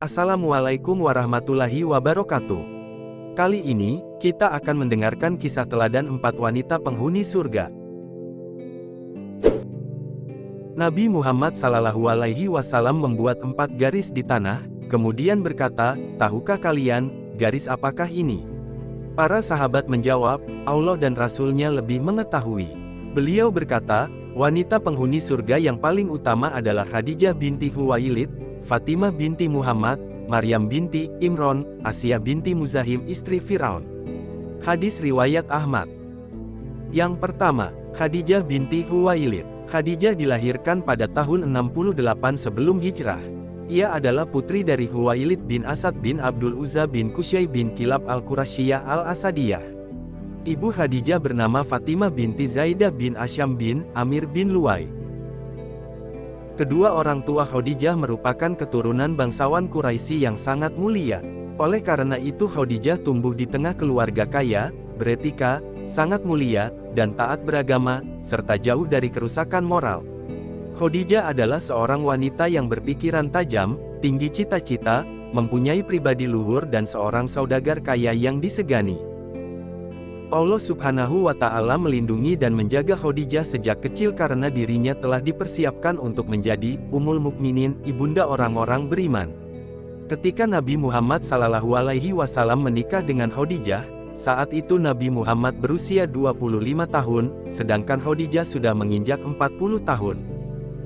Assalamualaikum warahmatullahi wabarakatuh. Kali ini, kita akan mendengarkan kisah teladan 4 wanita penghuni surga. Nabi Muhammad SAW membuat 4 garis di tanah, kemudian berkata, "Tahukah kalian, garis apakah ini?" Para sahabat menjawab, "Allah dan Rasul-Nya lebih mengetahui." Beliau berkata, "Wanita penghuni surga yang paling utama adalah Khadijah binti Khuwailid, Fatimah binti Muhammad, Maryam binti Imron, Asia binti Muzahim istri Firaun." Hadis riwayat Ahmad. Yang pertama, Khadijah binti Khuwailid. Khadijah dilahirkan pada tahun 68 sebelum hijrah. Ia adalah putri dari Khuwailid bin Asad bin Abdul Uzza bin Qusay bin Kilab al-Qurasyiyah al-Asadiyah. Ibu Khadijah bernama Fatimah binti Zaidah bin Asyam bin Amir bin Luwai. Kedua orang tua Khadijah merupakan keturunan bangsawan Quraisy yang sangat mulia. Oleh karena itu Khadijah tumbuh di tengah keluarga kaya, beretika, sangat mulia, dan taat beragama, serta jauh dari kerusakan moral. Khadijah adalah seorang wanita yang berpikiran tajam, tinggi cita-cita, mempunyai pribadi luhur dan seorang saudagar kaya yang disegani. Allah Subhanahu wa Ta'ala melindungi dan menjaga Khadijah sejak kecil karena dirinya telah dipersiapkan untuk menjadi Ummul Mukminin, ibunda orang-orang beriman. Ketika Nabi Muhammad SAW menikah dengan Khadijah, saat itu Nabi Muhammad berusia 25 tahun, sedangkan Khadijah sudah menginjak 40 tahun.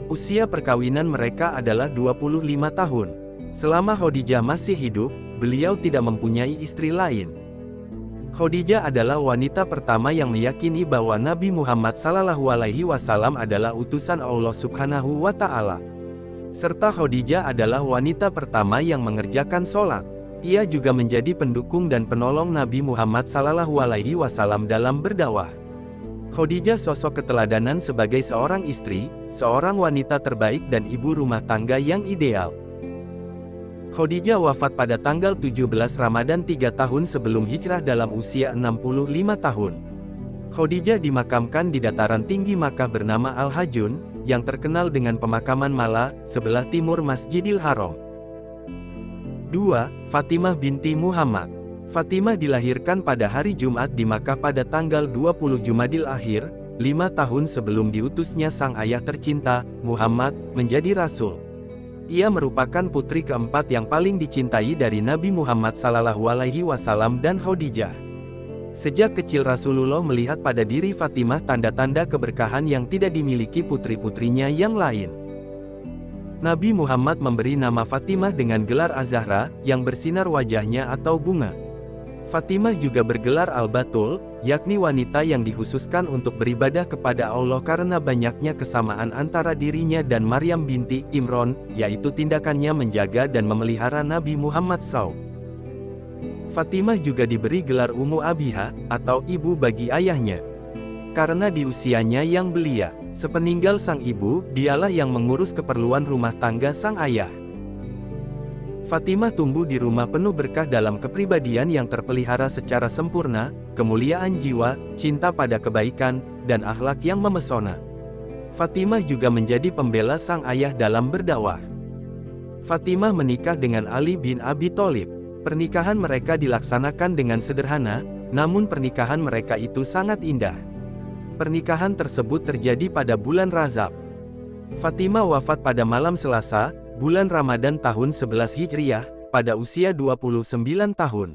Usia perkawinan mereka adalah 25 tahun. Selama Khadijah masih hidup, beliau tidak mempunyai istri lain. Khadijah adalah wanita pertama yang meyakini bahwa Nabi Muhammad SAW adalah utusan Allah Subhanahu wa Ta'ala. Serta Khadijah adalah wanita pertama yang mengerjakan sholat. Ia juga menjadi pendukung dan penolong Nabi Muhammad SAW dalam berdakwah. Khadijah sosok keteladanan sebagai seorang istri, seorang wanita terbaik dan ibu rumah tangga yang ideal. Khadijah wafat pada tanggal 17 Ramadan 3 tahun sebelum hijrah dalam usia 65 tahun. Khadijah dimakamkan di dataran tinggi Makkah bernama Al-Hajun, yang terkenal dengan pemakaman Mala, sebelah timur Masjidil Haram. 2. Fatimah binti Muhammad. Fatimah dilahirkan pada hari Jumat di Makkah pada tanggal 20 Jumadil Akhir, 5 tahun sebelum diutusnya sang ayah tercinta, Muhammad, menjadi Rasul. Ia merupakan putri keempat yang paling dicintai dari Nabi Muhammad SAW dan Khadijah. Sejak kecil Rasulullah melihat pada diri Fatimah tanda-tanda keberkahan yang tidak dimiliki putri-putrinya yang lain. Nabi Muhammad memberi nama Fatimah dengan gelar Az-Zahra, yang bersinar wajahnya atau bunga. Fatimah juga bergelar Al-Batul, yakni wanita yang dikhususkan untuk beribadah kepada Allah karena banyaknya kesamaan antara dirinya dan Maryam binti Imron, yaitu tindakannya menjaga dan memelihara Nabi Muhammad SAW. Fatimah juga diberi gelar Ummu Abiha, atau ibu bagi ayahnya. Karena di usianya yang belia, sepeninggal sang ibu, dialah yang mengurus keperluan rumah tangga sang ayah. Fatimah tumbuh di rumah penuh berkah dalam kepribadian yang terpelihara secara sempurna, kemuliaan jiwa, cinta pada kebaikan, dan akhlak yang memesona. Fatimah juga menjadi pembela sang ayah dalam berdakwah. Fatimah menikah dengan Ali bin Abi Thalib. Pernikahan mereka dilaksanakan dengan sederhana, namun pernikahan mereka itu sangat indah. Pernikahan tersebut terjadi pada bulan Rajab. Fatimah wafat pada malam Selasa, bulan Ramadan tahun 11 Hijriah, pada usia 29 tahun.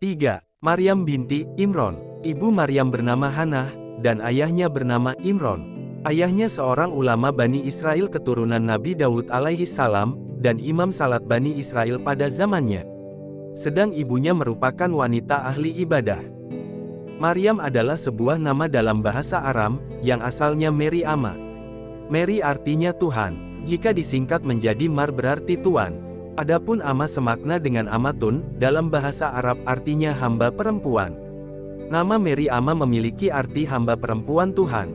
3. Maryam binti Imron. Ibu Maryam bernama Hannah, dan ayahnya bernama Imron. Ayahnya seorang ulama Bani Israel keturunan Nabi Daud alaihi salam, dan imam salat Bani Israel pada zamannya. Sedang ibunya merupakan wanita ahli ibadah. Maryam adalah sebuah nama dalam bahasa Aram, yang asalnya Mary Ama. Mary artinya Tuhan. Jika disingkat menjadi Mar berarti tuan. Adapun Ama semakna dengan Amatun, dalam bahasa Arab artinya hamba perempuan. Nama Mary Ama memiliki arti hamba perempuan Tuhan.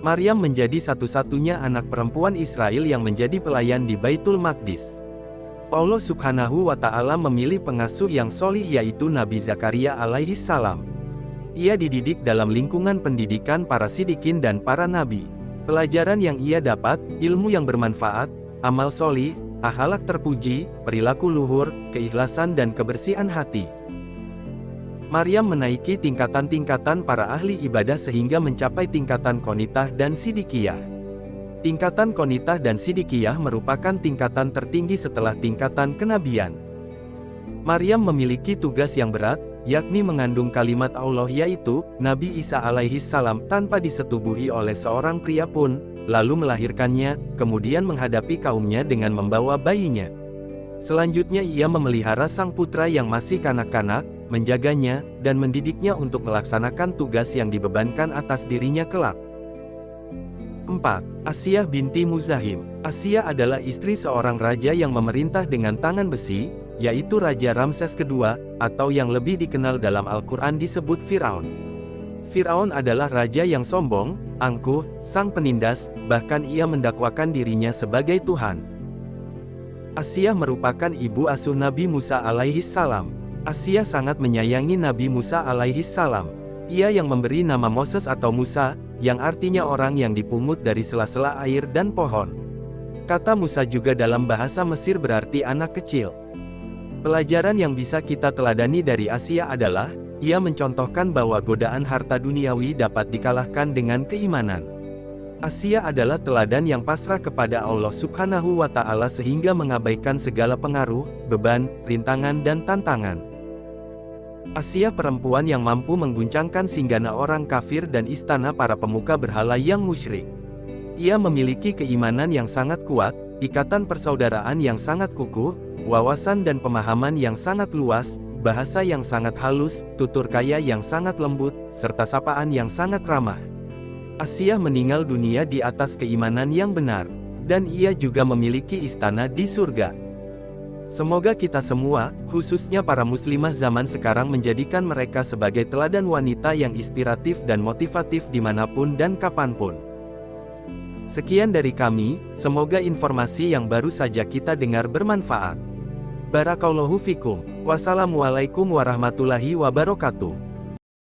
Maryam menjadi satu-satunya anak perempuan Israel yang menjadi pelayan di Baitul Maqdis. Allah Subhanahu wa Ta'ala memilih pengasuh yang solih yaitu Nabi Zakaria alaihi salam. Ia dididik dalam lingkungan pendidikan para sidikin dan para nabi. Pelajaran yang ia dapat, ilmu yang bermanfaat, amal solih, akhlak terpuji, perilaku luhur, keikhlasan dan kebersihan hati. Maryam menaiki tingkatan-tingkatan para ahli ibadah sehingga mencapai tingkatan qonitah dan sidikiyah. Tingkatan qonitah dan sidikiyah merupakan tingkatan tertinggi setelah tingkatan kenabian. Maryam memiliki tugas yang berat, yakni mengandung kalimat Allah yaitu, Nabi Isa alaihissalam tanpa disetubuhi oleh seorang pria pun, lalu melahirkannya, kemudian menghadapi kaumnya dengan membawa bayinya. Selanjutnya ia memelihara sang putra yang masih kanak-kanak, menjaganya, dan mendidiknya untuk melaksanakan tugas yang dibebankan atas dirinya kelak. 4. Asiyah binti Muzahim. Asiyah adalah istri seorang raja yang memerintah dengan tangan besi, yaitu Raja Ramses II, atau yang lebih dikenal dalam Al-Quran disebut Fir'aun. Fir'aun adalah raja yang sombong, angkuh, sang penindas, bahkan ia mendakwakan dirinya sebagai Tuhan. Asiyah merupakan ibu asuh Nabi Musa alaihissalam. Asiyah sangat menyayangi Nabi Musa alaihissalam. Ia yang memberi nama Moses atau Musa, yang artinya orang yang dipungut dari sela-sela air dan pohon. Kata Musa juga dalam bahasa Mesir berarti anak kecil. Pelajaran yang bisa kita teladani dari Asiyah adalah, ia mencontohkan bahwa godaan harta duniawi dapat dikalahkan dengan keimanan. Asiyah adalah teladan yang pasrah kepada Allah Subhanahu wa Ta'ala sehingga mengabaikan segala pengaruh, beban, rintangan dan tantangan. Asiyah perempuan yang mampu mengguncangkan singgana orang kafir dan istana para pemuka berhala yang musyrik. Ia memiliki keimanan yang sangat kuat, ikatan persaudaraan yang sangat kukuh, wawasan dan pemahaman yang sangat luas, bahasa yang sangat halus, tutur kaya yang sangat lembut, serta sapaan yang sangat ramah. Asiyah meninggal dunia di atas keimanan yang benar, dan ia juga memiliki istana di surga. Semoga kita semua, khususnya para muslimah zaman sekarang menjadikan mereka sebagai teladan wanita yang inspiratif dan motivatif dimanapun dan kapanpun. Sekian dari kami, semoga informasi yang baru saja kita dengar bermanfaat. Barakallahu fikum. Wassalamualaikum warahmatullahi wabarakatuh.